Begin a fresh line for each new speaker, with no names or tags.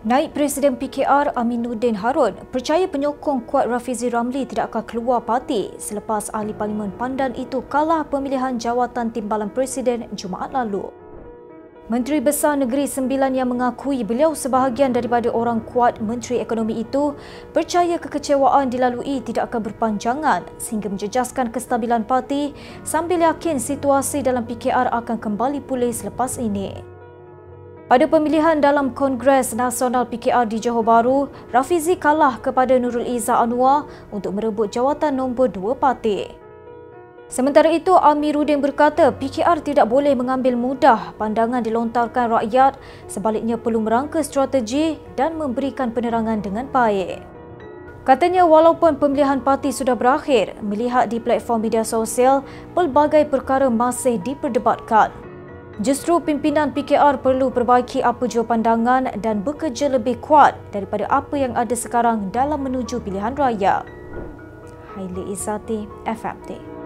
Naib Presiden PKR Aminuddin Harun percaya penyokong kuat Rafizi Ramli tidak akan keluar parti selepas Ahli Parlimen Pandan itu kalah pemilihan jawatan Timbalan Presiden Jumaat lalu. Menteri Besar Negeri Sembilan yang mengakui beliau sebahagian daripada orang kuat Menteri Ekonomi itu percaya kekecewaan dilalui tidak akan berpanjangan sehingga menjejaskan kestabilan parti sambil yakin situasi dalam PKR akan kembali pulih selepas ini. Pada pemilihan dalam Kongres Nasional PKR di Johor Bahru, Rafizi kalah kepada Nurul Izzah Anwar untuk merebut jawatan nombor 2 parti. Sementara itu, Amiruddin berkata PKR tidak boleh mengambil mudah pandangan dilontarkan rakyat, sebaliknya perlu merangka strategi dan memberikan penerangan dengan baik. Katanya walaupun pemilihan parti sudah berakhir, melihat di platform media sosial, pelbagai perkara masih diperdebatkan. Justru pimpinan PKR perlu perbaiki apa jua pandangan dan bekerja lebih kuat daripada apa yang ada sekarang dalam menuju pilihan raya. Haili Izzati, FMT.